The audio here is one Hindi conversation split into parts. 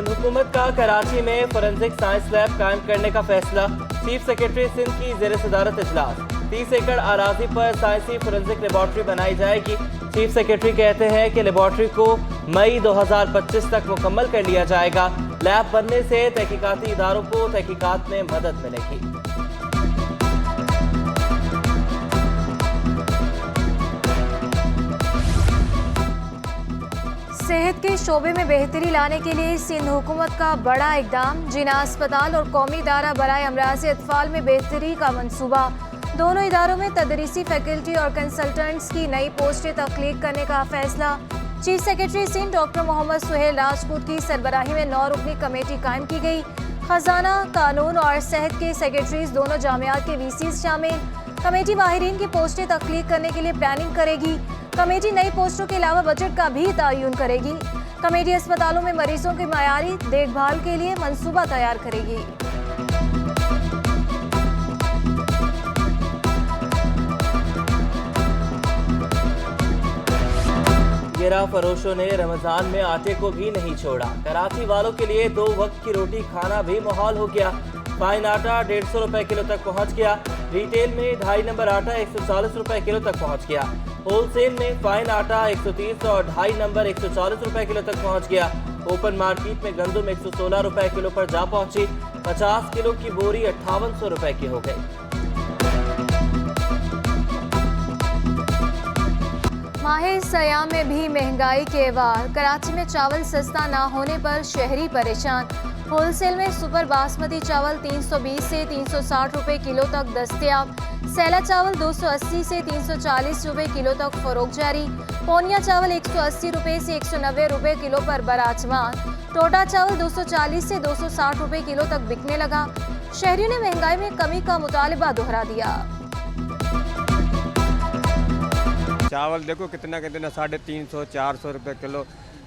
सिंध हुकूमत का कराची में फोरेंसिक साइंस लैब कायम करने का फैसला। चीफ सेक्रेटरी सिंध की ज़ेर सदारत इजलास। 30 एकड़ अराजी पर साइंसी फोरेंसिक लेबॉर्ट्री बनाई जाएगी। चीफ सेक्रेटरी कहते हैं कि लेबॉर्ट्री को मई 2025 तक मुकम्मल कर लिया जाएगा। लैब बनने से तहकीकाती इदारों को तहकीकात में मदद मिलेगी। सेहत के शोबे में बेहतरी लाने के लिए सिंध हुकूमत का बड़ा इकदाम। जिना अस्पताल और कौमी इदारा बराए अमराज़ अतफाल में बेहतरी का मंसूबा। दोनों इदारों में तदरीसी फैकल्टी और कंसल्टेंट्स की नई पोस्टें तख्लीक करने का फैसला। Chief secretary Sindh doctor Mohammad Suhail Rajput की सरबराही में 9 रुकनी कमेटी कायम की गई। खजाना, कानून और सेहत के सेक्रेटरीज दोनों जामियात के वीसीज शामिल। कमेटी माहिरीन की पोस्टें तख्लीक करने के लिए प्लानिंग करेगी। कमेटी नई पोस्टों के अलावा बजट का भी तयन करेगी। कमेटी अस्पतालों में मरीजों की मयारी देखभाल के लिए मंसूबा तैयार करेगी। गिरा फरोशों ने रमजान में आटे को भी नहीं छोड़ा। कराची वालों के लिए 2 वक्त की रोटी खाना भी मुहाल हो गया। फाइन आटा 150 रुपए किलो तक पहुंच गया। रिटेल में 2.5 नंबर आटा 140 रुपए किलो तक पहुंच गया। होलसेल में फाइन आटा 130 और 2.5 नंबर 140 रुपए किलो तक पहुंच गया। ओपन मार्केट में गंदम 116 रुपए किलो पर जा पहुंची। 50 किलो की बोरी 5800 रुपए की हो गई। माहे सयाम में भी महंगाई के वार। कराची में चावल सस्ता ना होने पर शहरी परेशान। होलसेल में सुपर बासमती चावल 320 से 360 रुपए किलो तक दस्तयाब। सैला चावल 280 से 340 रुपए किलो तक फरोख्त जारी। पोनिया चावल 180 रुपए से 190 रुपए किलो पर बराजमान। टोटा चावल 240 से 260 रुपए किलो तक बिकने लगा। शहरियों ने महंगाई में कमी का मुतालिबा दोहरा दिया। चावल देखो कितना 350 400 रुपए किलो।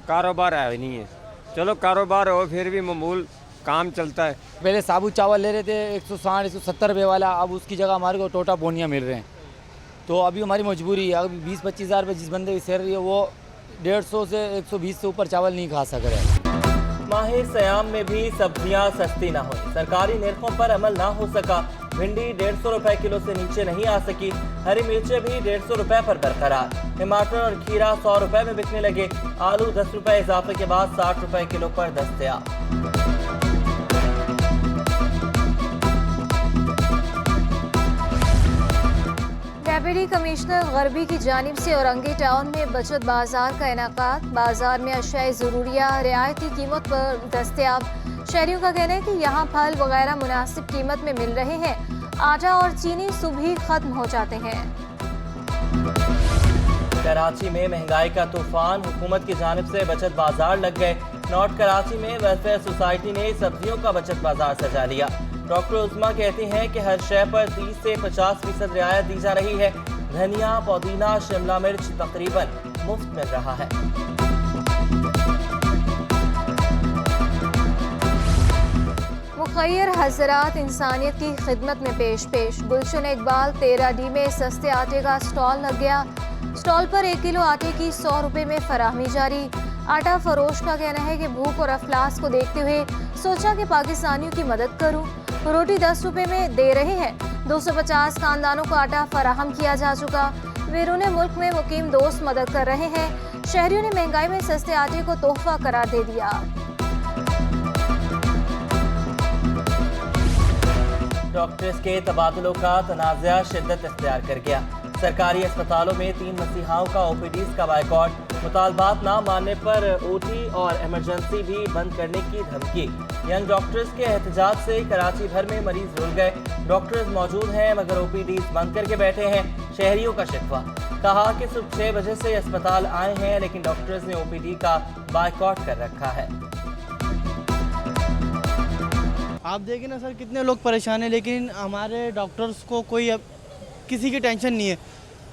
कारोबार है नहीं है। चलो कारोबार हो फिर भी मामूल काम चलता है। पहले साबुत चावल ले रहे थे 160 170 रुपये वाला, अब उसकी जगह हमारे को टोटा बोनिया मिल रहे हैं। तो अभी हमारी मजबूरी है। अभी 20-25 हज़ार रुपये जिस बंदे की सैलरी है वो 150 से 120 से ऊपर चावल नहीं खा सक रहे। माहे सयाम में भी सब्जियां सस्ती ना हुई। सरकारी निर्खों पर अमल ना हो सका। भिंडी 150 रुपए किलो से नीचे नहीं आ सकी। हरी मिर्चें भी 150 रुपए पर बरकरार। टमाटर और खीरा 100 रुपए में बिकने लगे। आलू 10 रुपए इजाफे के बाद 60 रुपए किलो पर दस्तयाब। डेप्यूटी कमिश्नर गरबी की जानिब से औरंगी टाउन में बचत बाजार का इनाकात। बाजार में अशियाए ज़रूरिया रियायती कीमत पर दस्तयाब। शहरियों का कहना है कि यहाँ फल वगैरह मुनासिब कीमत में मिल रहे हैं। आटा और चीनी सुबह ही खत्म हो जाते हैं। कराची में महंगाई का तूफान। हुकूमत की जानिब से बचत बाजार लग गए। नॉर्थ कराची में वेलफेयर सोसाइटी ने सब्जियों का बचत बाजार सजा लिया। डॉक्टर उस्मा कहती हैं कि हर शय पर 30 से 50% रियायत दी जा रही है। धनिया, पुदीना, शिमला मिर्च तकरीबन मुफ्त मिल रहा है। मुखैर हज़रात इंसानियत की खिदमत में पेश। गुलशन इकबाल 13D में सस्ते आटे का स्टॉल लग गया। स्टॉल पर 1 किलो आटे की 100 रुपए में फराहमी जारी। आटा फरोश का कहना है कि भूख और अफलास को देखते हुए सोचा कि पाकिस्तानियों की मदद करूं। रोटी 10 रुपए में दे रहे हैं। 250 खानदानों को आटा फराहम किया जा चुका। बैरून मुल्क में मुकीम दोस्त मदद कर रहे हैं। शहरियों ने महंगाई में सस्ते आटे को तोहफा करार दे दिया। डॉक्टर्स के तबादलों का तनाज़ा शिद्दत इख्तियार कर गया। सरकारी अस्पतालों में 3 मसीहाओं का ओपीडीज का बायकॉट। मुतालबात ना मानने पर ओटी और इमरजेंसी भी बंद करने की धमकी। यंग डॉक्टर्स के एहतजाज से कराची भर में मरीज रुल गए। डॉक्टर्स मौजूद हैं मगर ओपीडीज बंद करके बैठे हैं। शहरियों का शिकवा। कहा कि सुबह 6 बजे से अस्पताल आए हैं लेकिन डॉक्टर्स ने ओपीडी का बायकॉट कर रखा है। आप देखिए ना सर कितने लोग परेशान हैं, लेकिन हमारे डॉक्टर्स को कोई किसी की टेंशन नहीं है।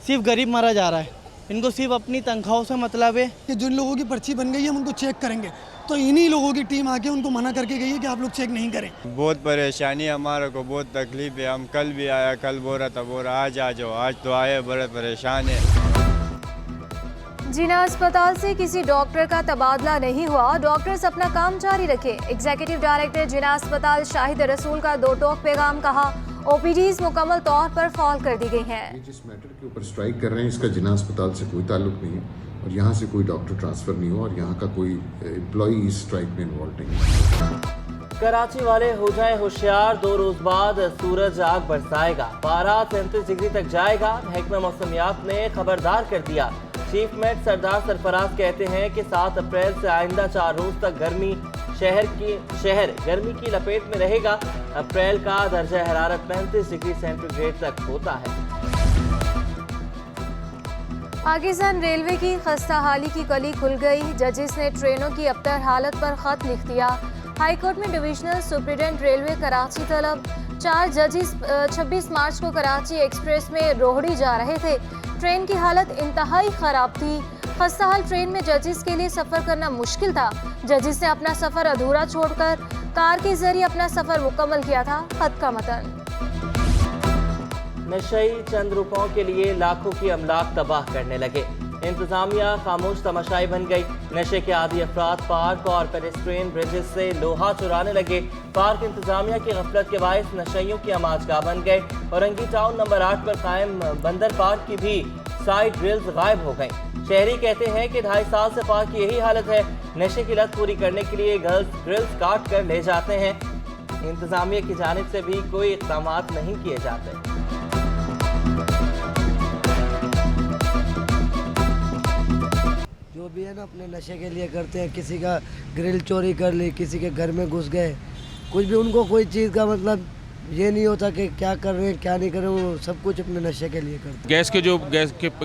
सिर्फ गरीब मारा जा रहा है। इनको सिर्फ अपनी तनख्वाहों से मतलब है कि जिन लोगों की पर्ची बन गई है हम उनको चेक करेंगे, तो इन्हीं लोगों की टीम आके उनको मना करके गई है कि आप लोग चेक नहीं करें। बहुत परेशानी है, हमारे को बहुत तकलीफ है। हम कल भी आया, कल बोल रहा था, बोल रहा आज आ जाओ, आज तो आए, बड़े परेशान है। जिना अस्पताल से किसी डॉक्टर का तबादला नहीं हुआ, डॉक्टर्स अपना काम जारी रखें। एग्जीक्यूटिव डायरेक्टर जिना अस्पताल शाहिद रसूल का दो टोक पैगाम कहा, ओपीडीज मुकम्मल तौर पर फॉल कर दी गई हैं। ये जिस मैटर के ऊपर स्ट्राइक कर रहे हैं इसका जिना अस्पताल से कोई ताल्लुक नहीं है और यहाँ से कोई डॉक्टर ट्रांसफर नहीं हुआ और यहाँ का कोई एम्प्लॉई इस स्ट्राइक में इन्वॉल्व नहीं है। कराची वाले हो जाएं होशियार, 2 रोज बाद सूरज आग बरसाएगा, पारा 33 डिग्री तक जाएगा। महकमा मौसमियात ने खबरदार कर दिया। चीफ मेट सरदार सरफराज कहते हैं कि 7 अप्रैल से आइंदा 4 रोज तक शहर गर्मी की लपेट में रहेगा। अप्रैल का दर्जा हरारत 35 डिग्री सेंटीग्रेड तक होता है। पाकिस्तान रेलवे की खस्ता हाली की कली खुल गई। जजेस ने ट्रेनों की अबतर हालत पर खत लिख दिया। हाई कोर्ट में डिविजनल सुप्रिटेंडेंट रेलवे कराची तलब। 4 जजेस 26 मार्च को कराची एक्सप्रेस में रोहड़ी जा रहे थे। ट्रेन की हालत इंतहाई ख़राब थी। खस्ताहाल ट्रेन में जजेस के लिए सफ़र करना मुश्किल था। जजेस ने अपना सफ़र अधूरा छोड़कर कार के जरिए अपना सफ़र मुकम्मल किया था। खत का मतन। नशई चंद रुपयों के लिए लाखों की अमलाक तबाह करने लगे। इंतजामिया खामोश तमाशाई बन गई। नशे के आदी अफराद पार्क और पेडेस्ट्रियन ब्रिजेस से लोहा चुराने लगे। पार्क इंतजामिया की गफलत के बायस नशइयों की आमाजगाह बन गए। औरंगी टाउन नंबर 8 पर कायम बंदर पार्क की भी साइड ग्रिल्स गायब हो गईं। शहरी कहते हैं कि 2.5 साल से पार्क की यही हालत है। नशे की लत पूरी करने के लिए ग्रिल्स काट कर ले जाते हैं। इंतजामिया की जानिब से भी कोई इक़दाम नहीं किए जाते। जो भी है ना अपने नशे के लिए करते हैं, किसी का ग्रिल चोरी कर ली, किसी के घर में घुस गए, कुछ भी उनको कोई चीज़ का मतलब ये नहीं होता कि क्या कर रहे हैं क्या नहीं कर रहे हैं, वो सब कुछ अपने नशे के लिए करते हैं।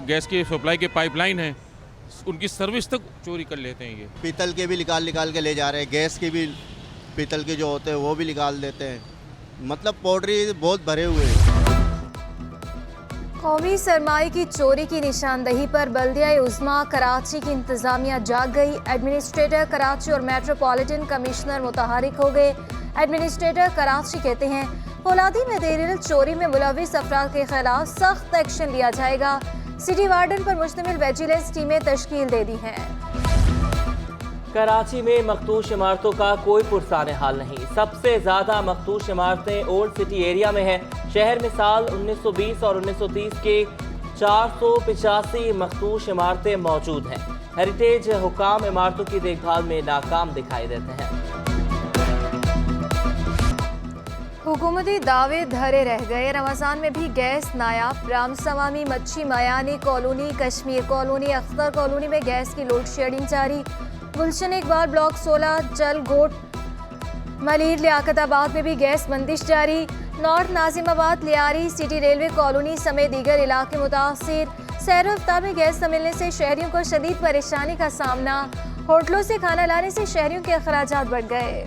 गैस के सप्लाई के पाइपलाइन है उनकी सर्विस तक चोरी कर लेते हैं। ये पीतल के भी निकाल के ले जा रहे हैं, गैस के भी पीतल के जो होते हैं वो भी निकाल देते हैं। मतलब पोल्ट्री बहुत भरे हुए हैं। कौमी सरमाए की चोरी की निशानदही पर बल्दिया उज़्मा कराची की इंतजामिया जाग गई। एडमिनिस्ट्रेटर कराची और मेट्रोपॉलिटन कमिश्नर मुतहरिक हो गए। एडमिनिस्ट्रेटर कराची कहते हैं फौलादी में देर चोरी में मुलविस अफराद के खिलाफ सख्त एक्शन लिया जाएगा। सिटी वार्डन पर मुश्तमिल विजिलेंस टीमें तश्कील दे दी हैं। कराची में मखदूश इमारतों का कोई पुरसाने हाल नहीं। सबसे ज्यादा मखदूश इमारतें ओल्ड सिटी एरिया में है। शहर में साल 1920 और 1930 के 485 मखदूश इमारतें मौजूद हैं। हेरिटेज हुकाम इमारतों की देखभाल में नाकाम दिखाई देते हैं। हुकूमती दावे धरे रह गए। रमजान में भी गैस नायाब। रामसवामी, मच्छी Mayani colony, Kashmir colony, Akhtar colony में गैस की लोड शेडिंग जारी। गुलशन इकबाल ब्लॉक 16, जलगोट, मलीर, लियाकताबाद में भी गैस बंदिश जारी। North Nazimabad, Lyari, city railway colony समेत दीगर इलाके मुतासिर। सैर इफ्तार में गैस न मिलने से शहरियों को शदीद परेशानी का सामना। होटलों से खाना लाने से शहरियों के अखराजात बढ़ गए।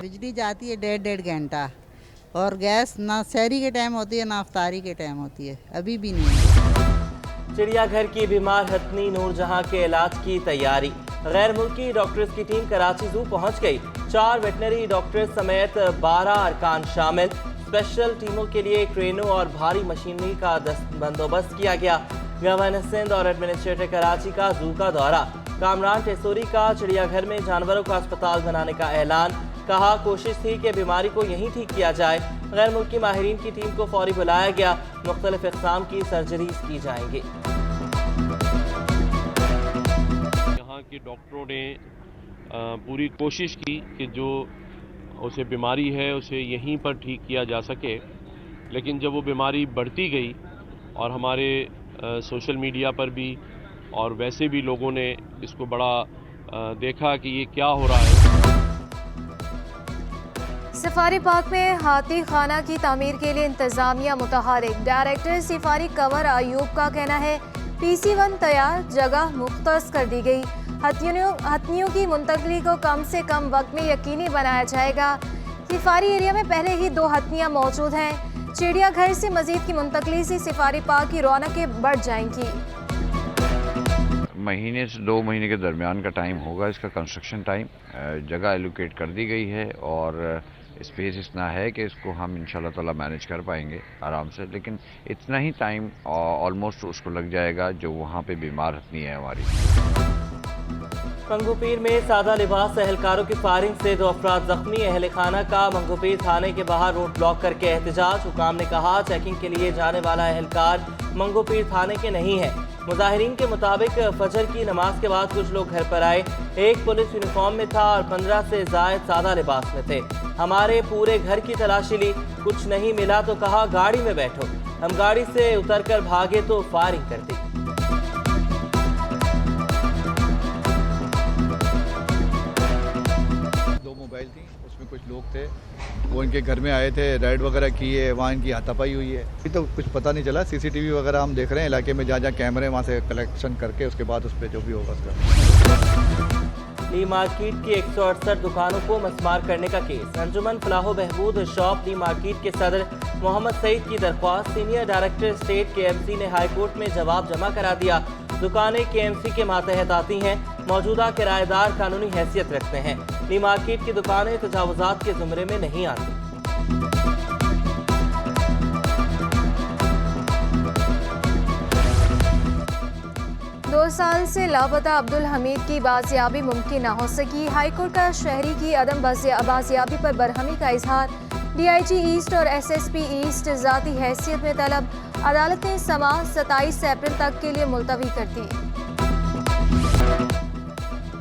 बिजली जाती है 1.5 घंटा और गैस ना सहरी के टाइम होती है ना अफ्तारी के टाइम होती है, अभी भी नहीं। चिड़ियाघर की बीमार हथनी नूरजहां के इलाज की तैयारी। गैर मुल्की डॉक्टर्स की टीम कराची जू पहुंच गई। 4 वेटनरी डॉक्टर्स समेत 12 अरकान शामिल। स्पेशल टीमों के लिए ट्रेनों और भारी मशीनरी का बंदोबस्त किया गया। गवर्नर सिंध और एडमिनिस्ट्रेटर कराची का जू का दौरा। कामरान टेसोरी का चिड़ियाघर में जानवरों का अस्पताल बनाने का ऐलान। कहा कोशिश थी कि बीमारी को यहीं ठीक किया जाए। गैर मुल्की माहिरीन की टीम को फौरी बुलाया गया। मुख्तलिफ इक़साम की सर्जरीज की जाएंगी। यहाँ के डॉक्टरों ने पूरी कोशिश की कि जो उसे बीमारी है उसे यहीं पर ठीक किया जा सके, लेकिन जब वो बीमारी बढ़ती गई और हमारे सोशल मीडिया पर भी और वैसे भी लोगों ने इसको बड़ा देखा कि ये क्या हो रहा है। सफारी पार्क में हाथी खाना की तामीर के लिए इंतजामिया मुतहरिक। डायरेक्टर सफारी कंवर अयूब का कहना है PC1 तैयार, जगह मुख्तस कर दी गई। हथिनियों की मुंतकली को कम से कम वक्त में यकीनी बनाया जाएगा। सफारी एरिया में पहले ही 2 हथिनियाँ मौजूद हैं। चिड़ियाघर से मजीद की मुंतकली से सफारी पार्क की रौनकें बढ़ जाएंगी। महीने से 2 महीने के दरमियान का टाइम होगा इसका कंस्ट्रक्शन टाइम। जगह एलोकेट कर दी गई है और स्पेस इतना है कि इसको हम इंशाल्लाह ताला मैनेज कर पाएंगे आराम से, लेकिन इतना ही टाइम ऑलमोस्ट उसको लग जाएगा जो वहाँ पे बीमार रखनी है हमारी। मंगोपीर में सादा लिबास एहलकारों की फायरिंग से 2 अफराद जख्मी। अहल खाना का मंगोपीर थाने के बाहर रोड ब्लॉक करके एहतजाज। हुकाम ने कहा चेकिंग के लिए जाने वाला एहलकार मंगोपीर थाने के नहीं है। मुजाहिरीन के मुताबिक फजर की नमाज के बाद कुछ लोग घर पर आए। एक पुलिस यूनिफॉर्म में था और 15 से जायद सादा लिबास में थे। हमारे पूरे घर की तलाशी ली, कुछ नहीं मिला तो कहा गाड़ी में बैठो। हम गाड़ी से उतरकर भागे तो फायरिंग कर दी। मोबाइल थी, उसमें कुछ लोग थे, वो इनके घर में आए थे, रेड वगैरह की है, वहाँ इनकी हाथापाई हुई है। अभी तो कुछ पता नहीं चला। सीसीटीवी वगैरह हम देख रहे हैं इलाके में, जहाँ जहाँ कैमरे वहाँ से कलेक्शन करके उसके बाद उस पर जो भी होगा उसका। ली मार्केट की 168 दुकानों को मस्मार करने का केस। अंजुमन फलाहो बहबूद शॉप ली मार्केट के सदर मोहम्मद सईद की दरख्वास्त। सीनियर डायरेक्टर स्टेट KMC ने हाई कोर्ट में जवाब जमा करा दिया। दुकानें KMC के मातहत आती हैं। मौजूदा किराएदार कानूनी हैसियत रखते हैं। ली मार्केट की दुकानें तजावुजात के जुमरे में नहीं आती। 2 साल से लापता अब्दुल हमीद की बाजियाबी मुमकिन न हो सकी। हाईकोर्ट का शहरी की अदम बाजियाबी पर बरहमी का इजहार। DIG ईस्ट और SSP ईस्ट ज़ाती हैसियत में तलब। अदालत ने समाअत 27 अप्रैल तक के लिए मुलतवी कर दी।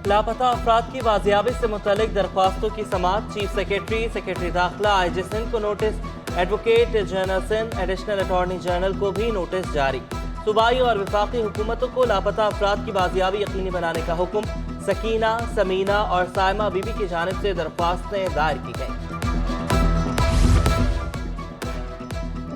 लापता अफराद की बाजियाबी से मुतल्लिक दरख्वास्तों की समाअत। चीफ सेक्रेटरी दाखिला IG सिंध को notice. Advocate general Sindh additional attorney general को भी नोटिस जारी। सूबाई और वफाकी हुकूमतों को लापता अफराद की बाजियाबी यकीनी बनाने का हुक्म। सकीना, समीना और सायमा बीबी की जानिब से दरख्वास्तें दायर की गईं।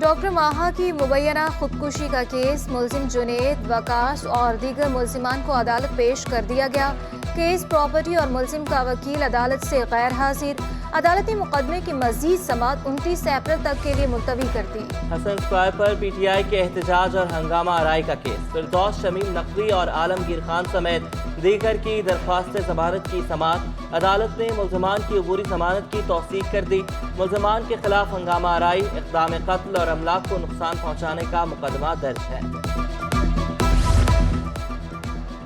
डॉक्टर माहा की मुबैना खुदकुशी का केस। मुलजिम जुनेद, वकास और दीगर मुलजिमान को अदालत पेश कर दिया गया। केस प्रॉपर्टी और मुलजिम का वकील अदालत से गैर हाजिर। अदालत ने मुकदमे की मजीद समाअत 29 अप्रैल तक के लिए मुलतवी कर दी। हसन स्क्वायर पर PTI के एहतजाज और हंगामा आराई का केस। फिरदौस, शमीम नकवी और आलमगीर खान समेत दीगर की दरख्वास्त जमानत की समाअत। अदालत ने मुलजमान की अबूरी जमानत की तौसीक कर दी। मुलजमान के खिलाफ हंगामा आराई, इक़दाम कत्ल और अमलाक को नुकसान पहुँचाने का मुकदमा दर्ज है।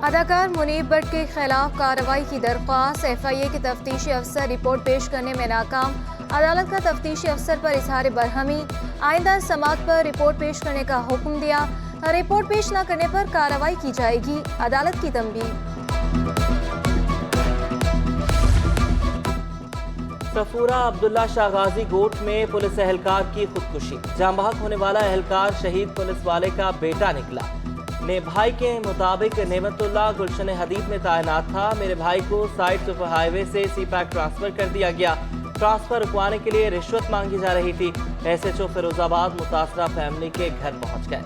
अदाकार मुनीब भट्ट के खिलाफ कार्रवाई की दरख्वास्त। FIA के तफ्तीशी अफसर रिपोर्ट पेश करने में नाकाम। अदालत का तफ्तीशी अफसर पर इजहार बरहमी। आइंदा समाअत पर रिपोर्ट पेश करने का हुक्म दिया। रिपोर्ट पेश न करने पर कार्रवाई की जाएगी। अदालत की तंबीह। सफूरा अब्दुल्ला शाहगाजी गोट में पुलिस एहलकार की खुदकुशी। जाम बहक होने वाला एहलकार शहीद पुलिस वाले का बेटा निकला। ने भाई के मुताबिक नेमतुल्लाह गुलशन हदीद में तैनात था। मेरे भाई को साइड सुपर हाईवे से CPAC ट्रांसफर कर दिया गया। ट्रांसफर रुकवाने के लिए रिश्वत मांगी जा रही थी। SHO फिरोजाबाद मुतासरा फैमिली के घर पहुंच गए।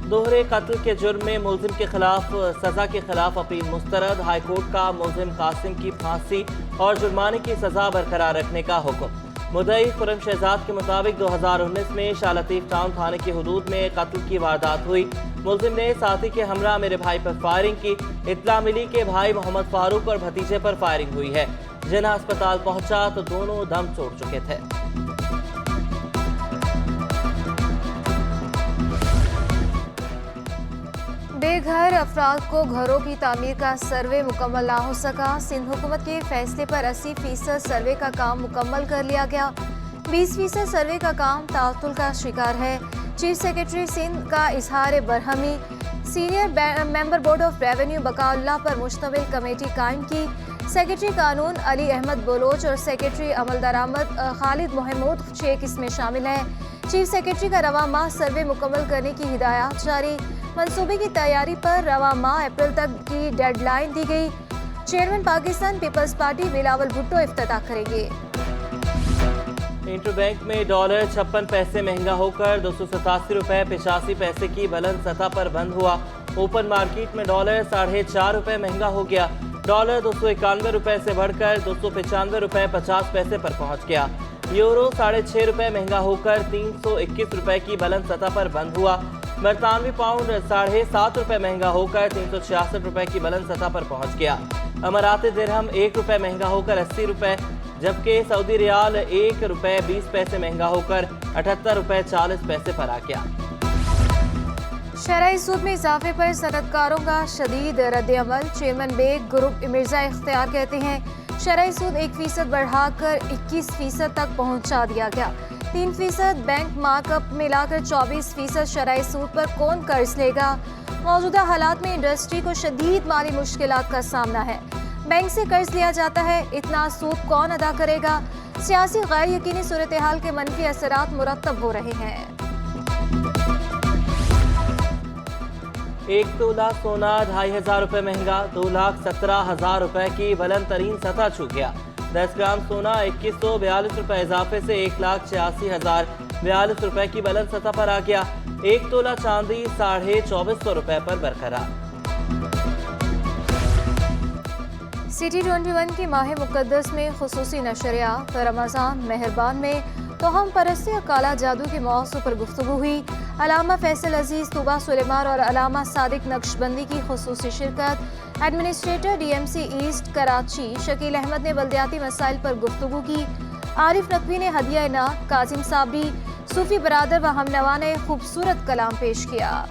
दोहरे कत्ल के जुर्म में मुलजिम के खिलाफ सजा के खिलाफ अपील मुस्तरद। हाईकोर्ट का मुलजिम कासिम की फांसी और जुर्माने की सजा बरकरार रखने का हुक्म। मुद्दई खुर्रम शहजाद के मुताबिक 2019 में शाह लतीफ टाउन थाने की हुदूद में कत्ल की वारदात हुई। मुलजिम ने साथी के हमरा मेरे भाई पर फायरिंग की। इत्तला मिली कि भाई मोहम्मद फारूक और भतीजे पर फायरिंग हुई है। जिन्ना अस्पताल पहुंचा तो दोनों दम तोड़ चुके थे। बेघर अफराद को घरों की तामीर का सर्वे मुकम्मल ना हो सका। सिंध हुकूमत के फैसले पर 80% सर्वे का काम मुकम्मल कर लिया गया। 20% सर्वे का काम ताअतुल का शिकार है। चीफ सेक्रेटरी सिंध का इजहार बरहमी। Senior member board of revenue Baqaullah पर मुश्तमिल कमेटी कायम की। सेक्रेटरी कानून अली अहमद बलोच और सेक्रेटरी अमल दरामद खालिद महमूद शेख इसमें शामिल हैं। चीफ सेक्रेटरी का रवा माह सर्वे मुकम्मल करने की हिदायत जारी। मंसूबे की तैयारी पर रवा माह अप्रैल तक की डेडलाइन दी गई। चेयरमैन पाकिस्तान पीपल्स पार्टी बिलावल भुट्टो इफ्तिताह करेंगे। इंटरबैंक में डॉलर 56 पैसे महंगा होकर 287 रुपये 85 पैसे की बुलंद सतह पर बंद हुआ। ओपन मार्केट में डॉलर 4.5 रुपये महंगा हो गया। डॉलर 291 रुपये से बढ़कर 295 रुपये 50 पैसे पर पहुंच गया। यूरो 6.5 रुपये महंगा होकर 321 रुपये की बुलंद सतह पर बंद हुआ। बरतानवी पाउंड 7.5 रुपए महंगा होकर 366 रुपए की बुलंद सतह पर पहुंच गया। अमाराती दिरहम 1 रुपए महंगा होकर 80 रुपए, जबकि सऊदी रियाल 1 रुपए 20 पैसे महंगा होकर 78 रुपए 40 पैसे पर आ गया। शरई सूद में इजाफे पर सनतकारों का शदीद रद्द-ए-अमल। चेयरमैन बेग ग्रुप मिर्जा इख्तियार कहते हैं शरई सूद 1% बढ़ाकर 21% तक पहुंचा दिया गया। 3% बैंक मार्कअप मिलाकर 24% शरई सूद पर कौन कर्ज लेगा। मौजूदा हालात में इंडस्ट्री को शदीद माली मुश्किलात का सामना है। बैंक से कर्ज लिया जाता है, इतना सूद कौन अदा करेगा। सियासी गैर यकीनी सूरत हाल के मनफी असरात मुरतब हो रहे हैं। 1 तोला सोना 2,500 रुपए महंगा, 2,17,000 रुपए की बुलंद तरीन सतह छू गया। 10 ग्राम सोना 2142 रुपए इजाफे से 1,86,042 रुपए की बुलंद सतह पर आ गया। 1 तोला चांदी 2,2400 रुपए पर बरकरार। सिटी 21 की माह मुकद्दस में खुसूसी नशरियात। रमज़ान मेहरबान में तोहम परस्ती और काला जादू के मौजू पर गुफ्तगू हुई। अलामा फैसल अजीज, तूबा सुलेमान और अलामा सादिक नक्शबंदी की खुसूसी शिरकत। Administrator DMC east Karachi Shakeel Ahmed ने बल्दियाती मसाइल पर गुफ्तगू की। आरिफ नकवी ने हदिया इनात, काजिम साबरी, सूफी बरादर व हमनवा ने खूबसूरत कलाम पेश किया।